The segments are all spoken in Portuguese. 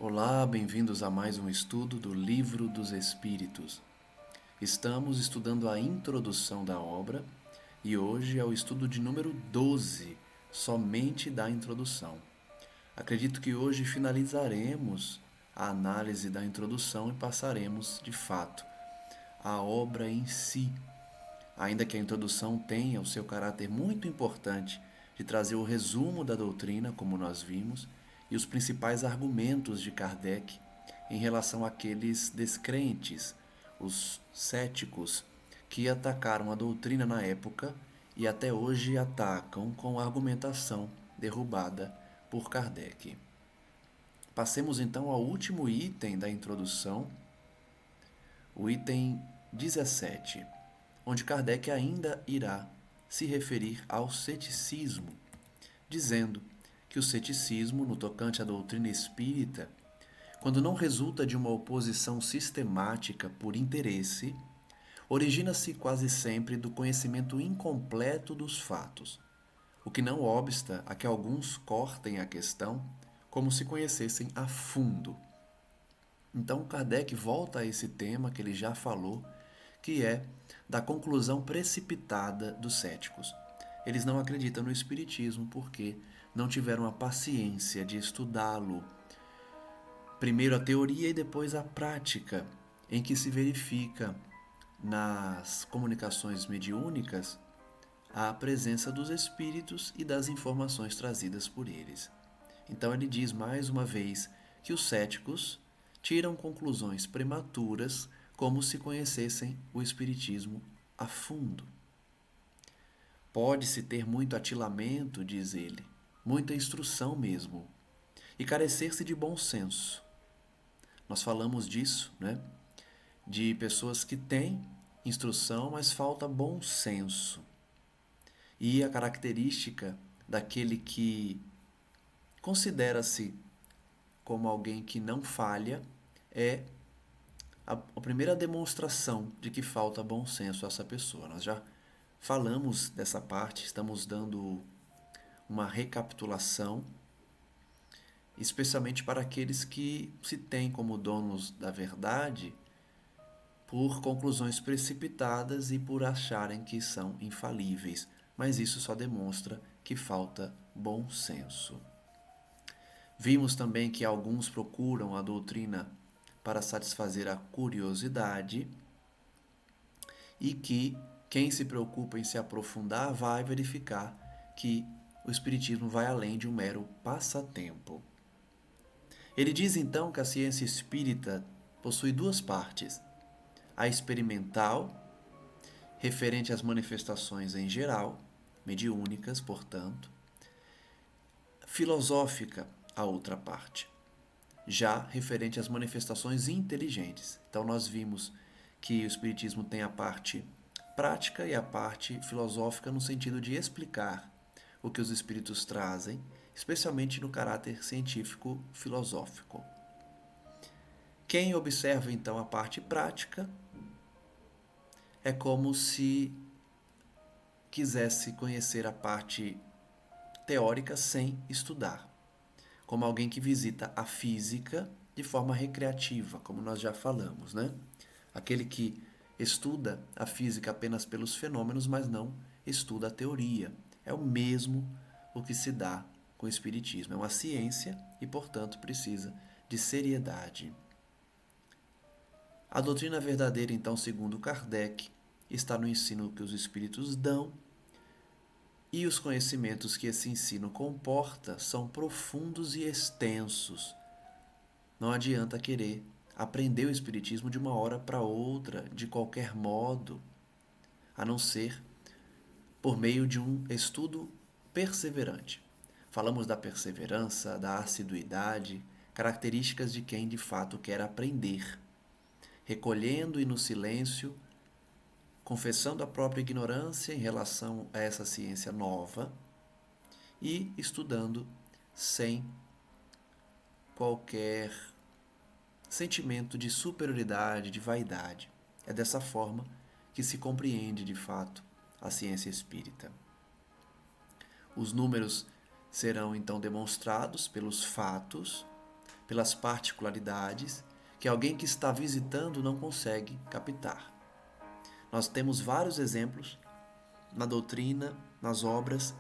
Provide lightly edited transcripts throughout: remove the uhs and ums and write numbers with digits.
Olá, bem-vindos a mais um estudo do Livro dos Espíritos. Estamos estudando a introdução da obra e hoje é o estudo de número 12, somente da introdução. Acredito que hoje finalizaremos a análise da introdução e passaremos, de fato, à obra em si. Ainda que a introdução tenha o seu caráter muito importante de trazer o resumo da doutrina, como nós vimos, e os principais argumentos de Kardec em relação àqueles descrentes, os céticos, que atacaram a doutrina na época e até hoje atacam com argumentação derrubada por Kardec. Passemos então ao último item da introdução, o item 17, onde Kardec ainda irá se referir ao ceticismo, dizendo que o ceticismo, no tocante à doutrina espírita, quando não resulta de uma oposição sistemática por interesse, origina-se quase sempre do conhecimento incompleto dos fatos, o que não obsta a que alguns cortem a questão como se conhecessem a fundo. Então Kardec volta a esse tema que ele já falou, que é da conclusão precipitada dos céticos. Eles não acreditam no espiritismo porque não tiveram a paciência de estudá-lo. Primeiro a teoria e depois a prática, em que se verifica nas comunicações mediúnicas a presença dos espíritos e das informações trazidas por eles. Então ele diz mais uma vez que os céticos tiram conclusões prematuras como se conhecessem o espiritismo a fundo. Pode-se ter muito atilamento, diz ele, muita instrução mesmo, e carecer-se de bom senso. Nós falamos disso, né? De pessoas que têm instrução, mas falta bom senso. E a característica daquele que considera-se como alguém que não falha é a primeira demonstração de que falta bom senso a essa pessoa. Nós já falamos dessa parte, estamos dando uma recapitulação, especialmente para aqueles que se têm como donos da verdade por conclusões precipitadas e por acharem que são infalíveis, mas isso só demonstra que falta bom senso. Vimos também que alguns procuram a doutrina para satisfazer a curiosidade e que quem se preocupa em se aprofundar vai verificar que o espiritismo vai além de um mero passatempo. Ele diz então que a ciência espírita possui duas partes: a experimental, referente às manifestações em geral, mediúnicas, portanto, filosófica, a outra parte, já referente às manifestações inteligentes. Então nós vimos que o espiritismo tem a parte prática e a parte filosófica no sentido de explicar o que os espíritos trazem, especialmente no caráter científico filosófico. Quem observa então a parte prática é como se quisesse conhecer a parte teórica sem estudar, como alguém que visita a física de forma recreativa, como nós já falamos, né? Aquele que estuda a física apenas pelos fenômenos, mas não estuda a teoria. É o mesmo o que se dá com o espiritismo. É uma ciência e, portanto, precisa de seriedade. A doutrina verdadeira, então, segundo Kardec, está no ensino que os espíritos dão, e os conhecimentos que esse ensino comporta são profundos e extensos. Não adianta querer aprender o espiritismo de uma hora para outra, de qualquer modo, a não ser por meio de um estudo perseverante. Falamos da perseverança, da assiduidade, características de quem de fato quer aprender, recolhendo e no silêncio, confessando a própria ignorância em relação a essa ciência nova e estudando sem qualquer sentimento de superioridade, de vaidade. É dessa forma que se compreende de fato a ciência espírita. Os números serão então demonstrados pelos fatos, pelas particularidades que alguém que está visitando não consegue captar. Nós temos vários exemplos na doutrina, nas obras,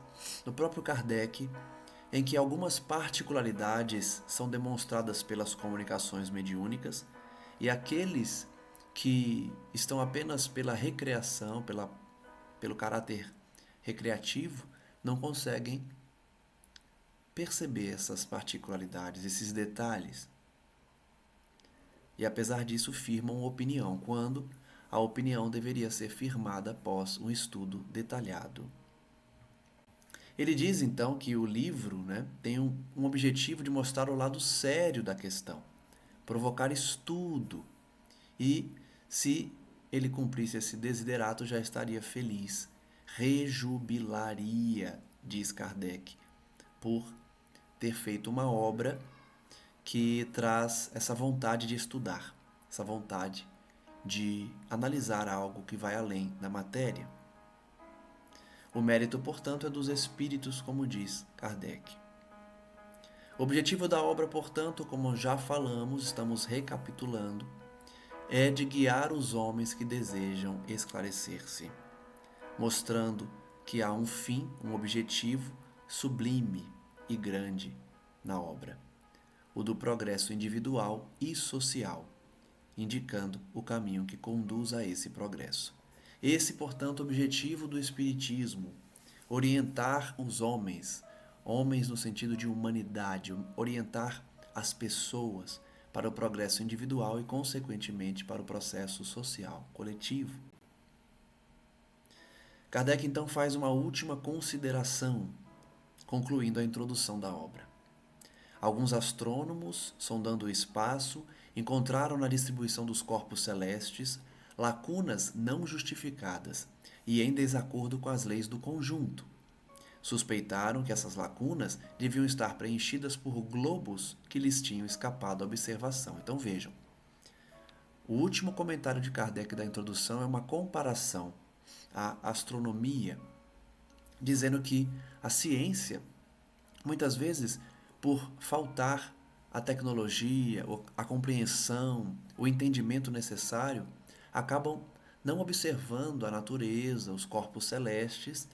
no próprio Kardec, em que algumas particularidades são demonstradas pelas comunicações mediúnicas e aqueles que estão apenas pela recreação, pelo caráter recreativo, não conseguem perceber essas particularidades, esses detalhes. E apesar disso firmam opinião, quando a opinião deveria ser firmada após um estudo detalhado. Ele diz então que o livro tem um objetivo de mostrar o lado sério da questão, provocar estudo, e se ele cumprisse esse desiderato já estaria feliz, rejubilaria, diz Kardec, por ter feito uma obra que traz essa vontade de estudar, essa vontade de analisar algo que vai além da matéria. O mérito, portanto, é dos espíritos, como diz Kardec. O objetivo da obra, portanto, como já falamos, estamos recapitulando, é de guiar os homens que desejam esclarecer-se, mostrando que há um fim, um objetivo sublime e grande na obra, o do progresso individual e social, indicando o caminho que conduz a esse progresso. Esse, portanto, o objetivo do Espiritismo, orientar os homens, homens no sentido de humanidade, orientar as pessoas para o progresso individual e, consequentemente, para o processo social coletivo. Kardec, então, faz uma última consideração, concluindo a introdução da obra. Alguns astrônomos, sondando o espaço, encontraram na distribuição dos corpos celestes lacunas não justificadas e em desacordo com as leis do conjunto. Suspeitaram que essas lacunas deviam estar preenchidas por globos que lhes tinham escapado à observação. Então vejam, o último comentário de Kardec da introdução é uma comparação à astronomia, dizendo que a ciência, muitas vezes, por faltar a tecnologia, a compreensão, o entendimento necessário, acabam não observando a natureza, os corpos celestes,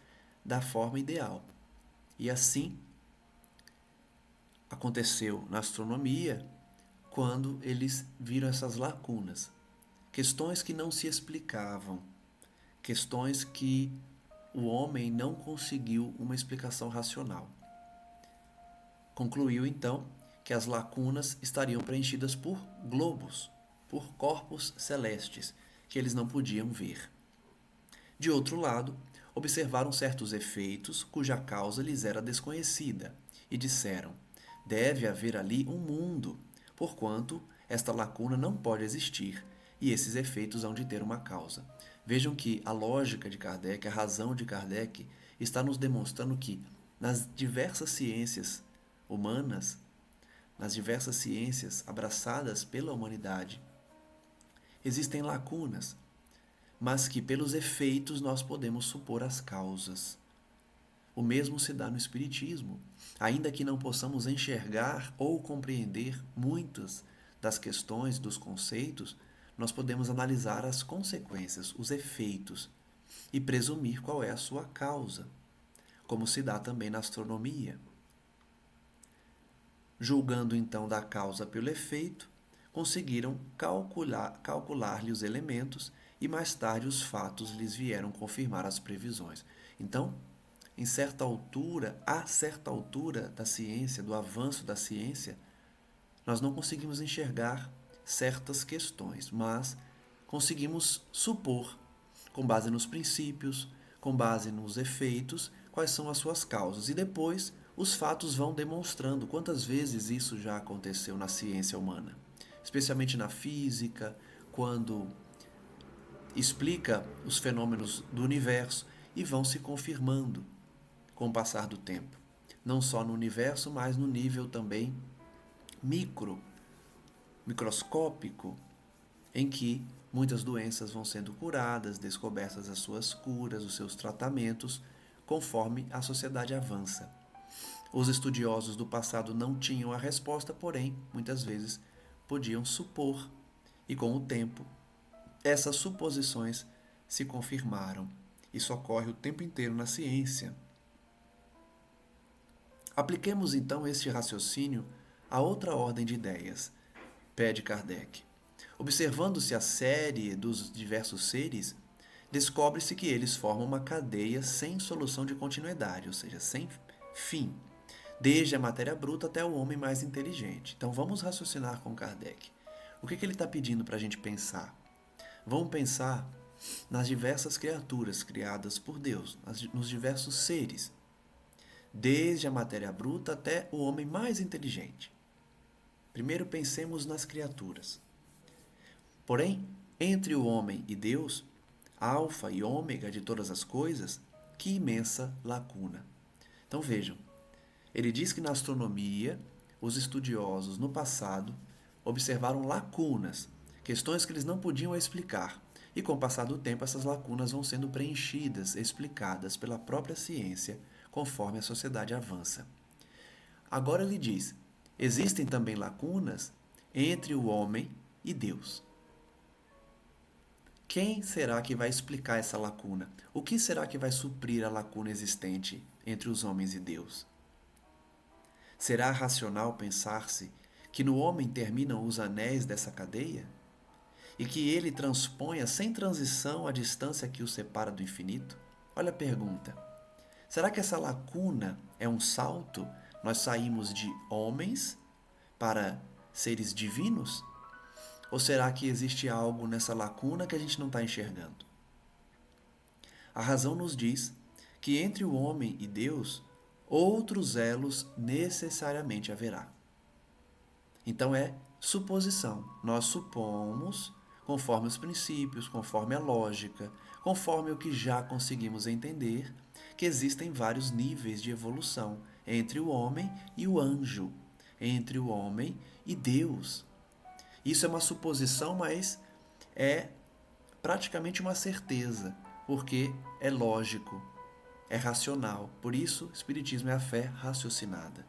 da forma ideal. E assim aconteceu na astronomia, quando eles viram essas lacunas, questões que não se explicavam, questões que o homem não conseguiu uma explicação racional. Concluiu então que as lacunas estariam preenchidas por globos, por corpos celestes, que eles não podiam ver. De outro lado, observaram certos efeitos cuja causa lhes era desconhecida e disseram: deve haver ali um mundo, porquanto esta lacuna não pode existir e esses efeitos hão de ter uma causa. Vejam que a lógica de Kardec, a razão de Kardec, está nos demonstrando que nas diversas ciências humanas, nas diversas ciências abraçadas pela humanidade, existem lacunas, mas que pelos efeitos nós podemos supor as causas. O mesmo se dá no Espiritismo. Ainda que não possamos enxergar ou compreender muitas das questões, dos conceitos, nós podemos analisar as consequências, os efeitos, e presumir qual é a sua causa, como se dá também na astronomia. Julgando então da causa pelo efeito, conseguiram calcular-lhe os elementos e mais tarde os fatos lhes vieram confirmar as previsões. Então, a certa altura da ciência, do avanço da ciência, nós não conseguimos enxergar certas questões, mas conseguimos supor, com base nos princípios, com base nos efeitos, quais são as suas causas. E depois os fatos vão demonstrando quantas vezes isso já aconteceu na ciência humana, especialmente na física, quando explica os fenômenos do universo e vão se confirmando com o passar do tempo. Não só no universo, mas no nível também microscópico, em que muitas doenças vão sendo curadas, descobertas as suas curas, os seus tratamentos, conforme a sociedade avança. Os estudiosos do passado não tinham a resposta, porém, muitas vezes podiam supor, e com o tempo, essas suposições se confirmaram. Isso ocorre o tempo inteiro na ciência. Apliquemos então este raciocínio a outra ordem de ideias, pede Kardec. Observando-se a série dos diversos seres, descobre-se que eles formam uma cadeia sem solução de continuidade, ou seja, sem fim, desde a matéria bruta até o homem mais inteligente. Então vamos raciocinar com Kardec. O que ele está pedindo para a gente pensar? Vamos pensar nas diversas criaturas criadas por Deus, nos diversos seres, desde a matéria bruta até o homem mais inteligente. Primeiro pensemos nas criaturas. Porém, entre o homem e Deus, alfa e ômega de todas as coisas, que imensa lacuna. Então vejam, ele diz que na astronomia, os estudiosos no passado observaram lacunas, questões que eles não podiam explicar, e com o passar do tempo essas lacunas vão sendo preenchidas, explicadas pela própria ciência, conforme a sociedade avança. Agora ele diz, existem também lacunas entre o homem e Deus. Quem será que vai explicar essa lacuna? O que será que vai suprir a lacuna existente entre os homens e Deus? Será racional pensar-se que no homem terminam os anéis dessa cadeia? E que ele transponha sem transição a distância que o separa do infinito? Olha a pergunta. Será que essa lacuna é um salto? Nós saímos de homens para seres divinos? Ou será que existe algo nessa lacuna que a gente não está enxergando? A razão nos diz que entre o homem e Deus, outros elos necessariamente haverá. Então é suposição. Nós supomos, conforme os princípios, conforme a lógica, conforme o que já conseguimos entender, que existem vários níveis de evolução entre o homem e o anjo, entre o homem e Deus. Isso é uma suposição, mas é praticamente uma certeza, porque é lógico, é racional. Por isso, o Espiritismo é a fé raciocinada.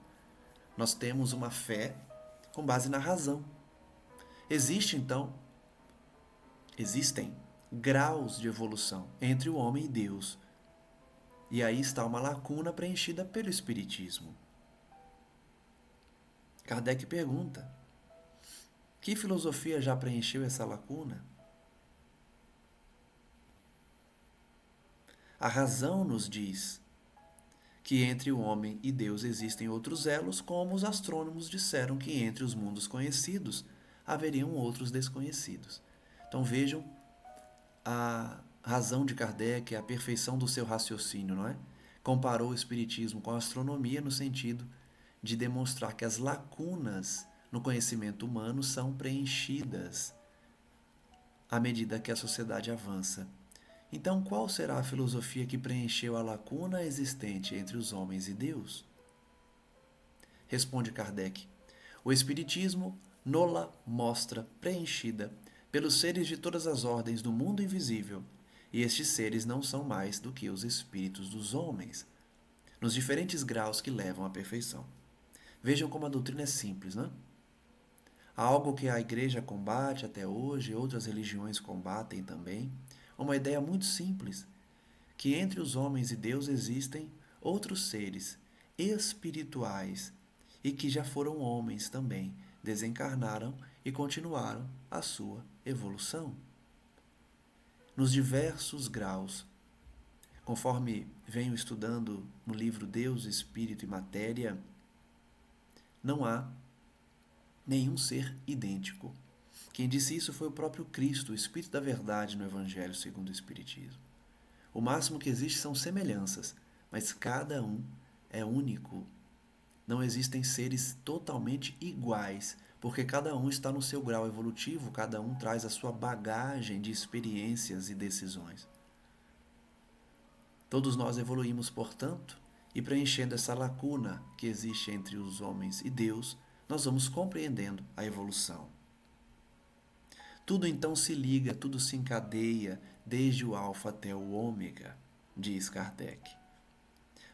Nós temos uma fé com base na razão. Existem graus de evolução entre o homem e Deus. E aí está uma lacuna preenchida pelo Espiritismo. Kardec pergunta: que filosofia já preencheu essa lacuna? A razão nos diz que entre o homem e Deus existem outros elos, como os astrônomos disseram que entre os mundos conhecidos haveriam outros desconhecidos. Então vejam a razão de Kardec, a perfeição do seu raciocínio, não é? Comparou o Espiritismo com a astronomia no sentido de demonstrar que as lacunas no conhecimento humano são preenchidas à medida que a sociedade avança. Então, qual será a filosofia que preencheu a lacuna existente entre os homens e Deus? Responde Kardec: o Espiritismo nola mostra preenchida pelos seres de todas as ordens do mundo invisível, e estes seres não são mais do que os espíritos dos homens, nos diferentes graus que levam à perfeição. Vejam como a doutrina é simples, não é? Algo que a Igreja combate até hoje, outras religiões combatem também, uma ideia muito simples, que entre os homens e Deus existem outros seres espirituais e que já foram homens também, desencarnaram e continuaram a sua evolução. Nos diversos graus, conforme venho estudando no livro Deus, Espírito e Matéria, não há nenhum ser idêntico. Quem disse isso foi o próprio Cristo, o Espírito da Verdade no Evangelho segundo o Espiritismo. O máximo que existe são semelhanças, mas cada um é único. Não existem seres totalmente iguais, porque cada um está no seu grau evolutivo, cada um traz a sua bagagem de experiências e decisões. Todos nós evoluímos, portanto, e preenchendo essa lacuna que existe entre os homens e Deus, nós vamos compreendendo a evolução. Tudo então se liga, tudo se encadeia, desde o alfa até o ômega, diz Kardec.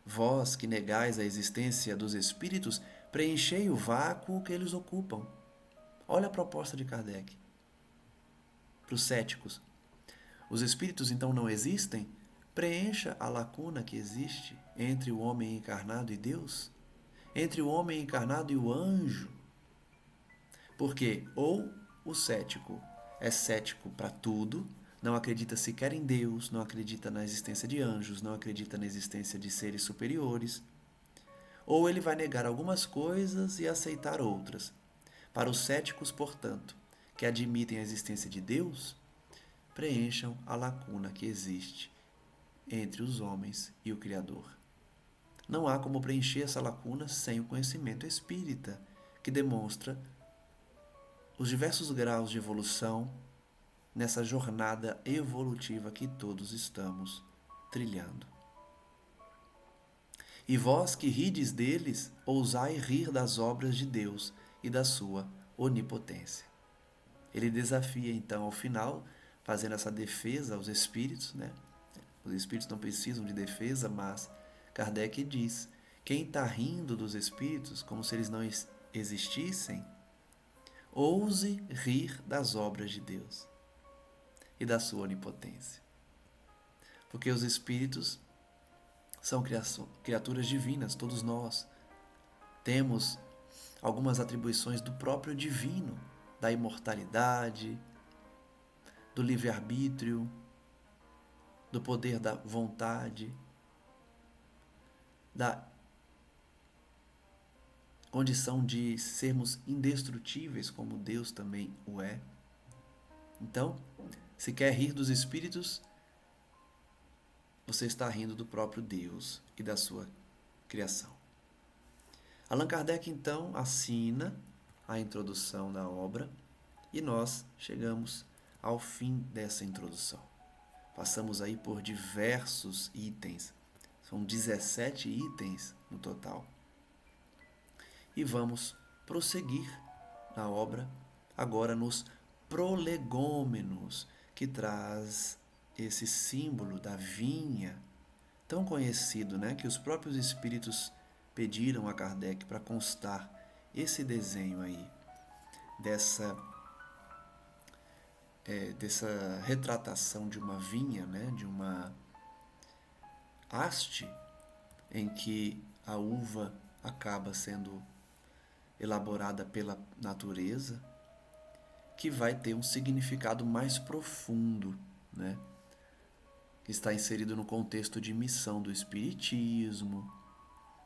Vós que negais a existência dos espíritos, preenchei o vácuo que eles ocupam. Olha a proposta de Kardec. Para os céticos, os espíritos então não existem? Preencha a lacuna que existe entre o homem encarnado e Deus, entre o homem encarnado e o anjo. Porque ou o cético é cético para tudo, não acredita sequer em Deus, não acredita na existência de anjos, não acredita na existência de seres superiores, ou ele vai negar algumas coisas e aceitar outras. Para os céticos, portanto, que admitem a existência de Deus, preencham a lacuna que existe entre os homens e o Criador. Não há como preencher essa lacuna sem o conhecimento espírita, que demonstra os diversos graus de evolução nessa jornada evolutiva que todos estamos trilhando. E vós que rides deles, ousai rir das obras de Deus e da sua onipotência. Ele desafia então ao final, fazendo essa defesa aos espíritos, né? Os espíritos não precisam de defesa, mas Kardec diz: quem está rindo dos espíritos como se eles não existissem, ouse rir das obras de Deus e da sua onipotência. Porque os espíritos são criaturas divinas, todos nós temos algumas atribuições do próprio divino, da imortalidade, do livre-arbítrio, do poder da vontade, da condição de sermos indestrutíveis, como Deus também o é. Então, se quer rir dos espíritos, você está rindo do próprio Deus e da sua criação. Allan Kardec, então, assina a introdução da obra e nós chegamos ao fim dessa introdução. Passamos aí por diversos itens, são 17 itens no total. E vamos prosseguir na obra, agora nos prolegômenos, que traz esse símbolo da vinha, tão conhecido, né, que os próprios espíritos pediram a Kardec para constar esse desenho aí, dessa retratação de uma vinha, né, de uma haste em que a uva acaba sendo elaborada pela natureza, que vai ter um significado mais profundo, né? Que está inserido no contexto de missão do espiritismo,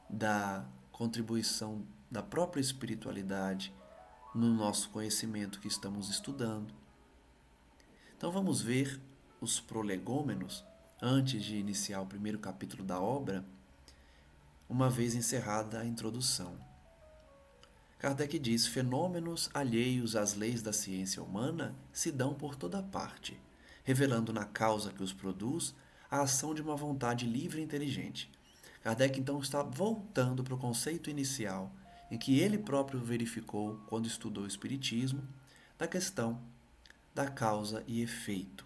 da contribuição da própria espiritualidade no nosso conhecimento que estamos estudando. Então vamos ver os prolegômenos antes de iniciar o primeiro capítulo da obra, uma vez encerrada a introdução. Kardec diz: fenômenos alheios às leis da ciência humana se dão por toda parte, revelando na causa que os produz a ação de uma vontade livre e inteligente. Kardec então está voltando para o conceito inicial, em que ele próprio verificou quando estudou o Espiritismo, da questão da causa e efeito,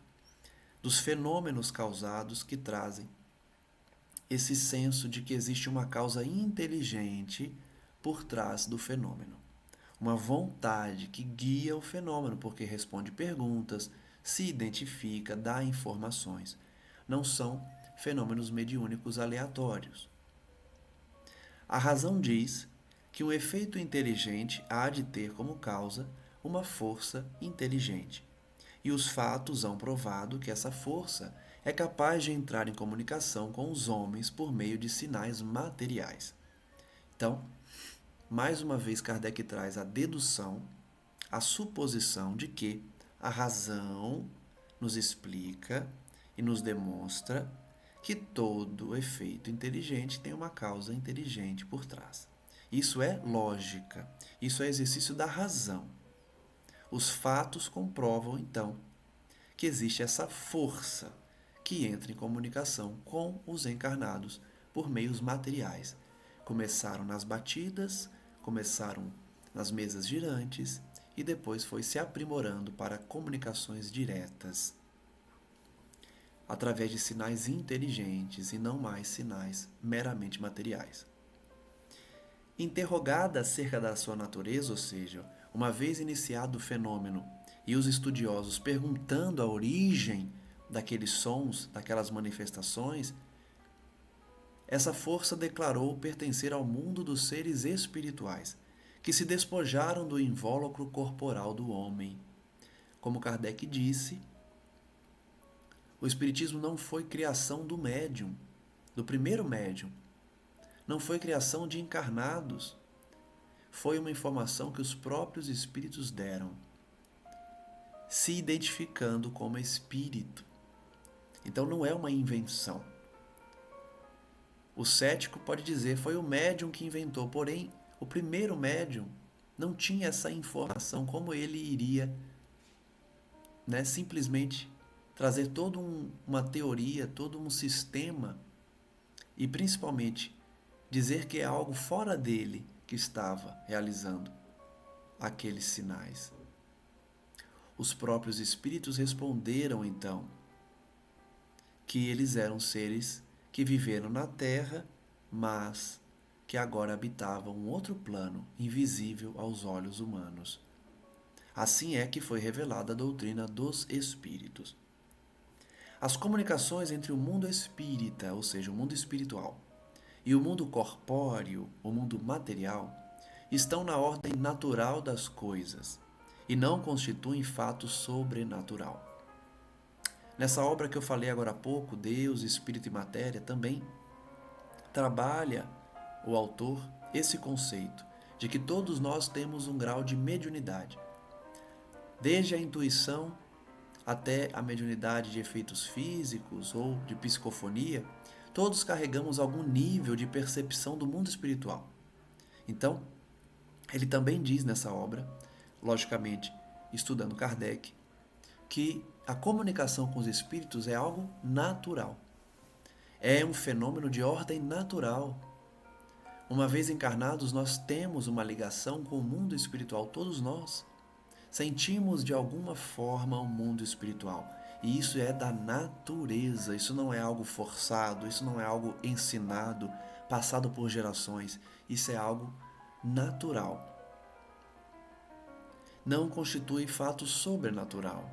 dos fenômenos causados que trazem esse senso de que existe uma causa inteligente por trás do fenômeno. Uma vontade que guia o fenômeno, porque responde perguntas, se identifica, dá informações. Não são fenômenos mediúnicos aleatórios. A razão diz que um efeito inteligente há de ter como causa uma força inteligente. E os fatos hão provado que essa força é capaz de entrar em comunicação com os homens por meio de sinais materiais. Então, mais uma vez, Kardec traz a dedução, a suposição de que a razão nos explica e nos demonstra que todo efeito inteligente tem uma causa inteligente por trás. Isso é lógica, isso é exercício da razão. Os fatos comprovam, então, que existe essa força que entra em comunicação com os encarnados por meios materiais. Começaram nas batidas, começaram nas mesas girantes e depois foi se aprimorando para comunicações diretas, através de sinais inteligentes e não mais sinais meramente materiais. Interrogada acerca da sua natureza, ou seja, uma vez iniciado o fenômeno e os estudiosos perguntando a origem daqueles sons, daquelas manifestações, essa força declarou pertencer ao mundo dos seres espirituais, que se despojaram do invólucro corporal do homem. Como Kardec disse, o Espiritismo não foi criação do médium, do primeiro médium. Não foi criação de encarnados. Foi uma informação que os próprios espíritos deram, se identificando como espírito. Então não é uma invenção. O cético pode dizer, foi o médium que inventou, porém o primeiro médium não tinha essa informação, como ele iria, simplesmente trazer toda uma teoria, todo um sistema e principalmente dizer que é algo fora dele que estava realizando aqueles sinais. Os próprios espíritos responderam então que eles eram seres que viveram na Terra, mas que agora habitavam um outro plano, invisível aos olhos humanos. Assim é que foi revelada a doutrina dos espíritos. As comunicações entre o mundo espírita, ou seja, o mundo espiritual, e o mundo corpóreo, o mundo material, estão na ordem natural das coisas e não constituem fato sobrenatural. Nessa obra que eu falei agora há pouco, Deus, Espírito e Matéria, também trabalha o autor esse conceito de que todos nós temos um grau de mediunidade, desde a intuição até a mediunidade de efeitos físicos ou de psicofonia. Todos carregamos algum nível de percepção do mundo espiritual. Então, ele também diz nessa obra, logicamente estudando Kardec, que a comunicação com os espíritos é algo natural. É um fenômeno de ordem natural. Uma vez encarnados, nós temos uma ligação com o mundo espiritual, todos nós. Sentimos de alguma forma o mundo espiritual. E isso é da natureza, isso não é algo forçado, isso não é algo ensinado, passado por gerações. Isso é algo natural. Não constitui fato sobrenatural.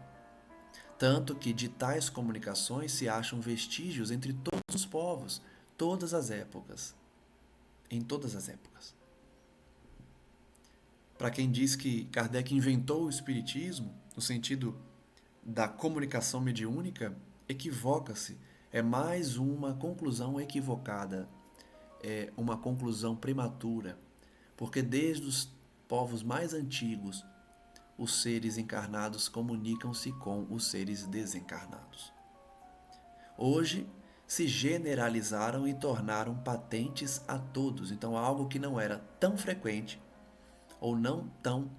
Tanto que de tais comunicações se acham vestígios entre todos os povos, todas as épocas. Em todas as épocas. Para quem diz que Kardec inventou o espiritismo, no sentido da comunicação mediúnica, equivoca-se. É mais uma conclusão equivocada, é uma conclusão prematura, porque desde os povos mais antigos, os seres encarnados comunicam-se com os seres desencarnados. Hoje, se generalizaram e tornaram patentes a todos. Então, algo que não era tão frequente ou não tão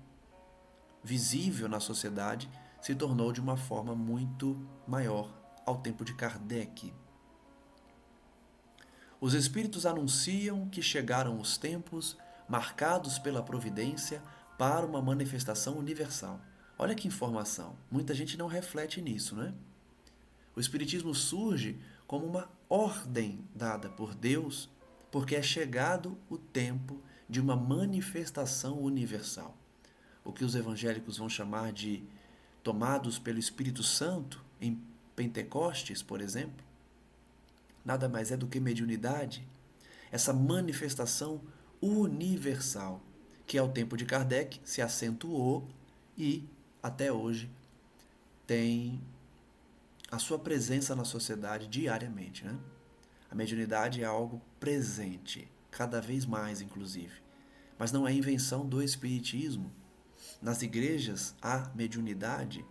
visível na sociedade se tornou de uma forma muito maior ao tempo de Kardec. Os espíritos anunciam que chegaram os tempos marcados pela providência para uma manifestação universal. Olha que informação. Muita gente não reflete nisso, né? O espiritismo surge como uma ordem dada por Deus, porque é chegado o tempo de uma manifestação universal. O que os evangélicos vão chamar de tomados pelo Espírito Santo, em Pentecostes, por exemplo, nada mais é do que mediunidade, essa manifestação universal, que ao tempo de Kardec se acentuou e, até hoje, tem a sua presença na sociedade diariamente, né? A mediunidade é algo presente, cada vez mais, inclusive. Mas não é invenção do Espiritismo. Nas igrejas há mediunidade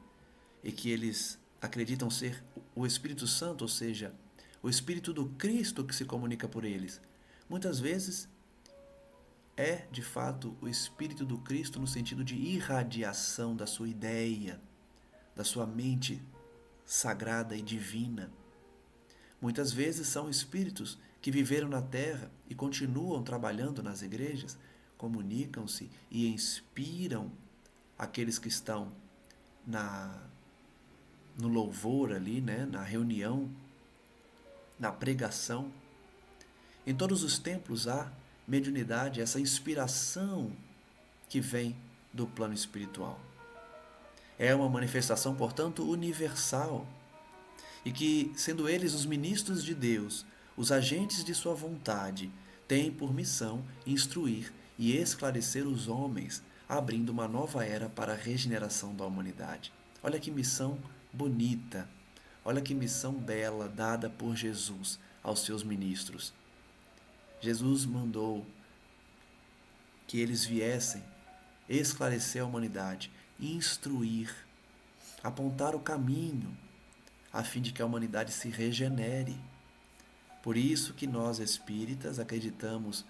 e que eles acreditam ser o Espírito Santo, ou seja, o Espírito do Cristo que se comunica por eles. Muitas vezes é, de fato, o Espírito do Cristo no sentido de irradiação da sua ideia, da sua mente sagrada e divina. Muitas vezes são espíritos que viveram na Terra e continuam trabalhando nas igrejas, comunicam-se e inspiram aqueles que estão no louvor ali, né, na reunião, na pregação. Em todos os templos há mediunidade, essa inspiração que vem do plano espiritual. É uma manifestação, portanto, universal, e que, sendo eles os ministros de Deus, os agentes de sua vontade, têm por missão instruir e esclarecer os homens, abrindo uma nova era para a regeneração da humanidade. Olha que missão bonita, olha que missão bela dada por Jesus aos seus ministros. Jesus mandou que eles viessem esclarecer a humanidade, instruir, apontar o caminho, a fim de que a humanidade se regenere. Por isso que nós espíritas acreditamos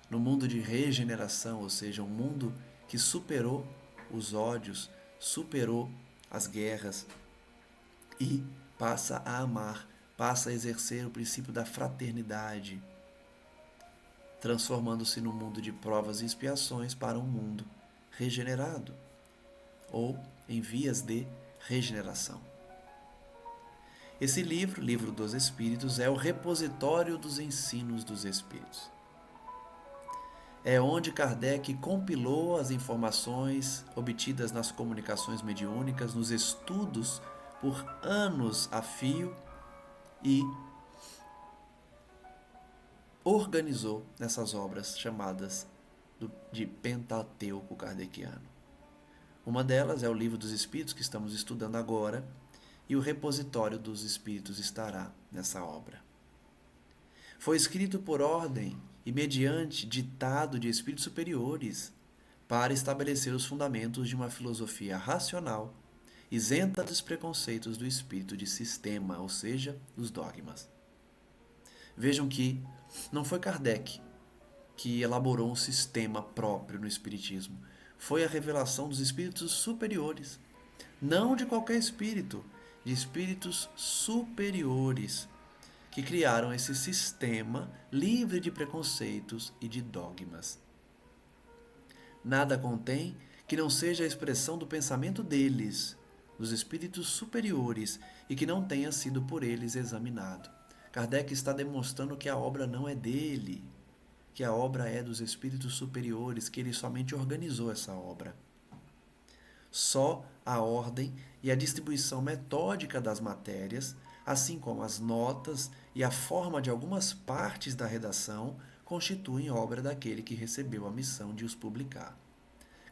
no mundo de regeneração, ou seja, um mundo que superou os ódios, superou as guerras e passa a amar, passa a exercer o princípio da fraternidade, transformando-se num mundo de provas e expiações para um mundo regenerado ou em vias de regeneração. Esse livro, Livro dos Espíritos, é o repositório dos ensinos dos Espíritos. É onde Kardec compilou as informações obtidas nas comunicações mediúnicas, nos estudos por anos a fio e organizou nessas obras chamadas de Pentateuco kardeciano. Uma delas é o Livro dos Espíritos, que estamos estudando agora, e o repositório dos Espíritos estará nessa obra. Foi escrito por ordem e mediante ditado de espíritos superiores para estabelecer os fundamentos de uma filosofia racional, isenta dos preconceitos do espírito de sistema, ou seja, dos dogmas. Vejam que não foi Kardec que elaborou um sistema próprio no espiritismo. Foi a revelação dos espíritos superiores, não de qualquer espírito, de espíritos superiores que criaram esse sistema livre de preconceitos e de dogmas. Nada contém que não seja a expressão do pensamento deles, dos espíritos superiores, e que não tenha sido por eles examinado. Kardec está demonstrando que a obra não é dele, que a obra é dos espíritos superiores, que ele somente organizou essa obra. Só a ordem e a distribuição metódica das matérias, assim como as notas e a forma de algumas partes da redação, constituem obra daquele que recebeu a missão de os publicar.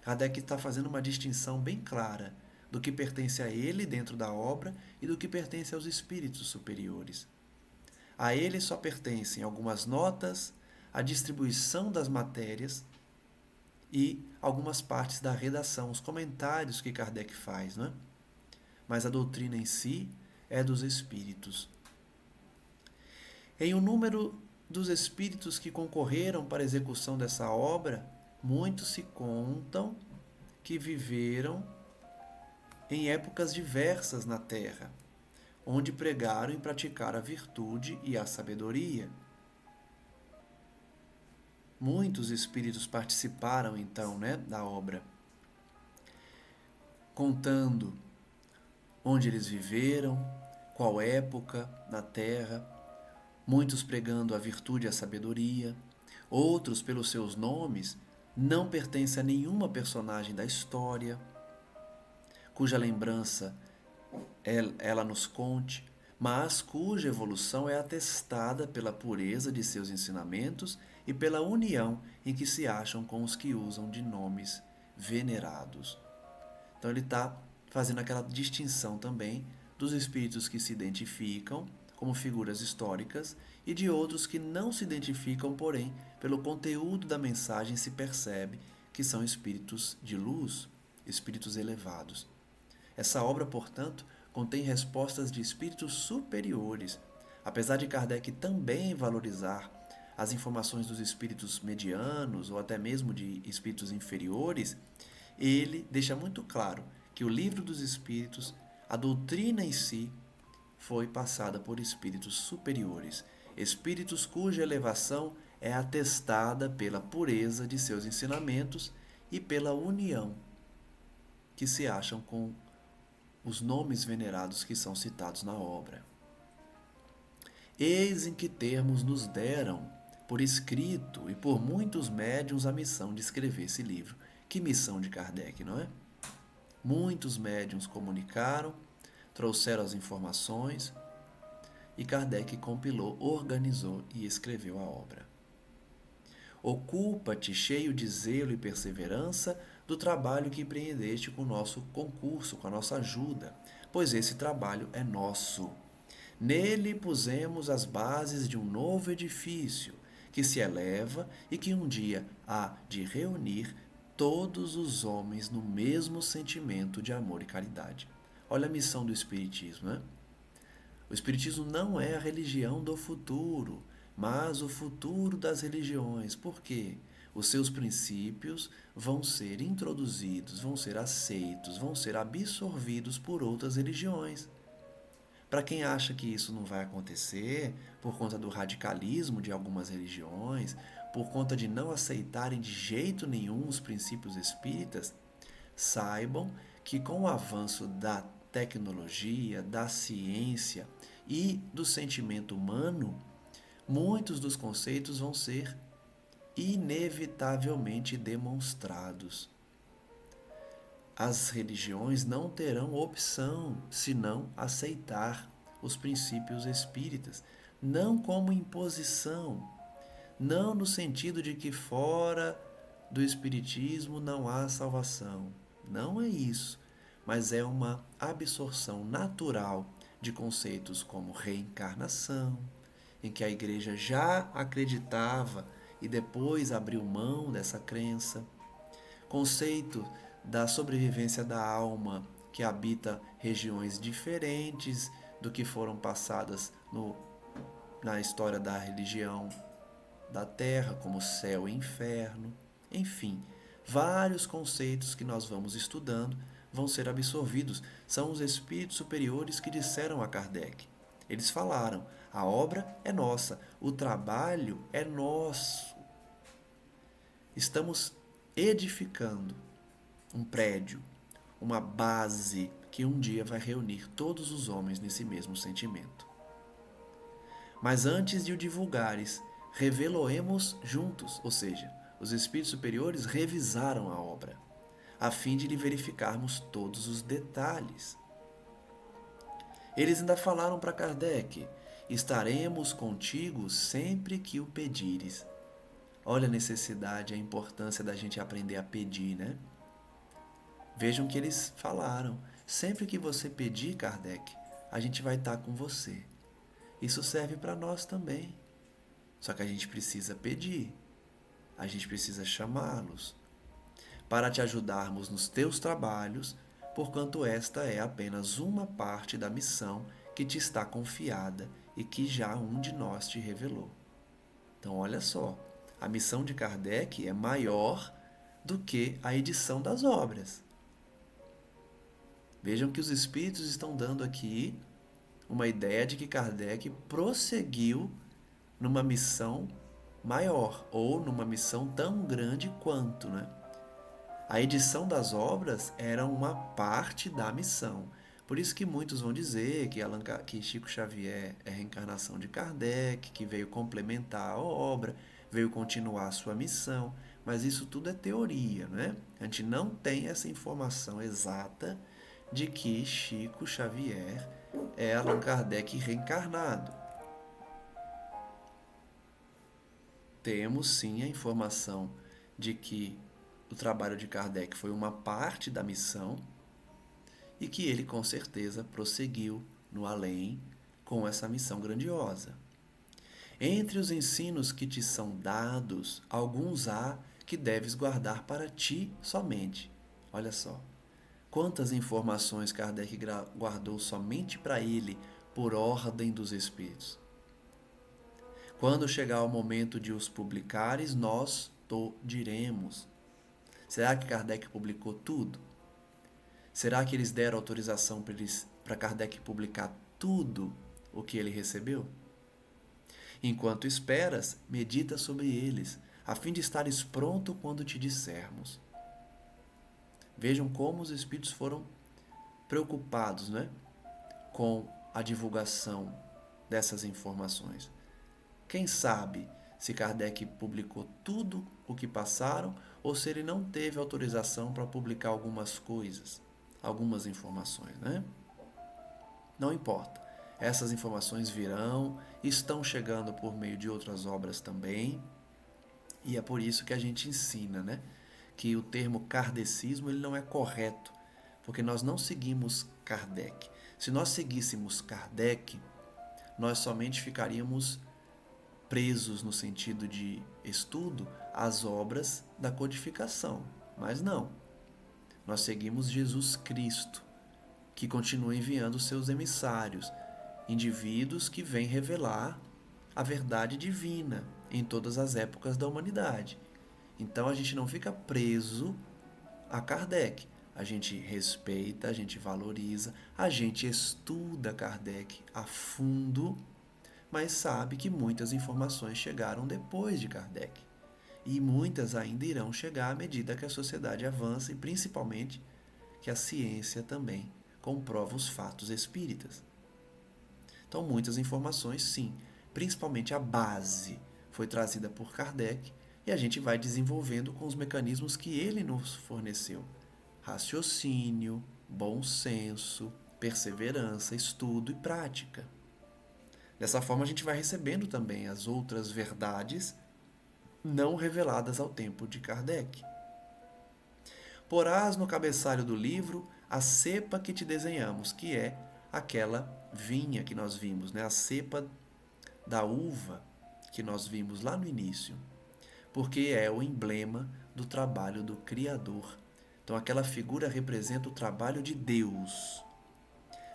Kardec está fazendo uma distinção bem clara do que pertence a ele dentro da obra e do que pertence aos espíritos superiores. A ele só pertencem algumas notas, a distribuição das matérias e algumas partes da redação, os comentários que Kardec faz, né? Mas a doutrina em si é dos espíritos. Em um número dos espíritos que concorreram para a execução dessa obra, muitos se contam que viveram em épocas diversas na Terra, onde pregaram e praticaram a virtude e a sabedoria. Muitos espíritos participaram, então, da obra, contando onde eles viveram, qual época na Terra, muitos pregando a virtude e a sabedoria, outros, pelos seus nomes, não pertencem a nenhuma personagem da história, cuja lembrança ela nos conte, mas cuja evolução é atestada pela pureza de seus ensinamentos e pela união em que se acham com os que usam de nomes venerados. Então ele está fazendo aquela distinção também dos espíritos que se identificam como figuras históricas e de outros que não se identificam, porém, pelo conteúdo da mensagem se percebe que são espíritos de luz, espíritos elevados. Essa obra, portanto, contém respostas de espíritos superiores. Apesar de Kardec também valorizar as informações dos espíritos medianos ou até mesmo de espíritos inferiores, ele deixa muito claro que o Livro dos Espíritos, a doutrina em si, foi passada por espíritos superiores, espíritos cuja elevação é atestada pela pureza de seus ensinamentos e pela união que se acham com os nomes venerados que são citados na obra. Eis em que termos nos deram, por escrito e por muitos médiuns, a missão de escrever esse livro. Que missão de Kardec, não é? Muitos médiuns comunicaram, trouxeram as informações e Kardec compilou, organizou e escreveu a obra. Ocupa-te, cheio de zelo e perseverança, do trabalho que empreendeste com o nosso concurso, com a nossa ajuda, pois esse trabalho é nosso. Nele pusemos as bases de um novo edifício, que se eleva e que um dia há de reunir todos os homens no mesmo sentimento de amor e caridade. Olha a missão do Espiritismo, né? O Espiritismo não é a religião do futuro, mas o futuro das religiões. Por quê? Os seus princípios vão ser introduzidos, vão ser aceitos, vão ser absorvidos por outras religiões. Para quem acha que isso não vai acontecer, por conta do radicalismo de algumas religiões, por conta de não aceitarem de jeito nenhum os princípios espíritas, saibam que com o avanço da tecnologia, da ciência e do sentimento humano, muitos dos conceitos vão ser inevitavelmente demonstrados. As religiões não terão opção senão aceitar os princípios espíritas, não como imposição, não no sentido de que fora do espiritismo não há salvação. Não é isso, mas é uma absorção natural de conceitos como reencarnação, em que a igreja já acreditava e depois abriu mão dessa crença. Conceito da sobrevivência da alma, que habita regiões diferentes do que foram passadas na história da religião da Terra, como céu e inferno. Enfim, vários conceitos que nós vamos estudando vão ser absorvidos. São os espíritos superiores que disseram a Kardec. Eles falaram: a obra é nossa, o trabalho é nosso. Estamos edificando um prédio, uma base que um dia vai reunir todos os homens nesse mesmo sentimento. Mas antes de o divulgares, reveloemos juntos, ou seja, os espíritos superiores revisaram a obra, a fim de lhe verificarmos todos os detalhes. Eles ainda falaram para Kardec: estaremos contigo sempre que o pedires. Olha a necessidade, a importância da gente aprender a pedir, né? Vejam que eles falaram: sempre que você pedir, Kardec, a gente vai estar com você. Isso serve para nós também. Só que a gente precisa pedir, a gente precisa chamá-los para te ajudarmos nos teus trabalhos, porquanto esta é apenas uma parte da missão que te está confiada e que já um de nós te revelou. Então, olha só, a missão de Kardec é maior do que a edição das obras. Vejam que os espíritos estão dando aqui uma ideia de que Kardec prosseguiu numa missão maior, ou numa missão tão grande quanto, né? A edição das obras era uma parte da missão. Por isso que muitos vão dizer que Chico Xavier é a reencarnação de Kardec, que veio complementar a obra, veio continuar a sua missão. Mas isso tudo é teoria, né? A gente não tem essa informação exata de que Chico Xavier é Allan Kardec reencarnado. Temos sim a informação de que o trabalho de Kardec foi uma parte da missão e que ele com certeza prosseguiu no além com essa missão grandiosa. Entre os ensinos que te são dados, alguns há que deves guardar para ti somente. Olha só, quantas informações Kardec guardou somente para ele, por ordem dos Espíritos. Quando chegar o momento de os publicares, nós te diremos. Será que Kardec publicou tudo? Será que eles deram autorização para Kardec publicar tudo o que ele recebeu? Enquanto esperas, medita sobre eles, a fim de estares pronto quando te dissermos. Vejam como os Espíritos foram preocupados, né, com a divulgação dessas informações. Quem sabe se Kardec publicou tudo o que passaram ou se ele não teve autorização para publicar algumas coisas, algumas informações, né? Não importa. Essas informações virão, estão chegando por meio de outras obras também, e é por isso que a gente ensina, né, que o termo kardecismo ele não é correto, porque nós não seguimos Kardec. Se nós seguíssemos Kardec, nós somente ficaríamos presos no sentido de estudo às obras da codificação, mas não. Nós seguimos Jesus Cristo, que continua enviando seus emissários, indivíduos que vêm revelar a verdade divina em todas as épocas da humanidade. Então a gente não fica preso a Kardec. A gente respeita, a gente valoriza, a gente estuda Kardec a fundo, mas sabe que muitas informações chegaram depois de Kardec. E muitas ainda irão chegar à medida que a sociedade avança e principalmente que a ciência também comprova os fatos espíritas. Então, muitas informações, sim, principalmente a base foi trazida por Kardec e a gente vai desenvolvendo com os mecanismos que ele nos forneceu. Raciocínio, bom senso, perseverança, estudo e prática. Dessa forma, a gente vai recebendo também as outras verdades não reveladas ao tempo de Kardec. Porás no cabeçalho do livro a cepa que te desenhamos, que é aquela vinha que nós vimos, né? A cepa da uva que nós vimos lá no início, porque é o emblema do trabalho do Criador. Então aquela figura representa o trabalho de Deus.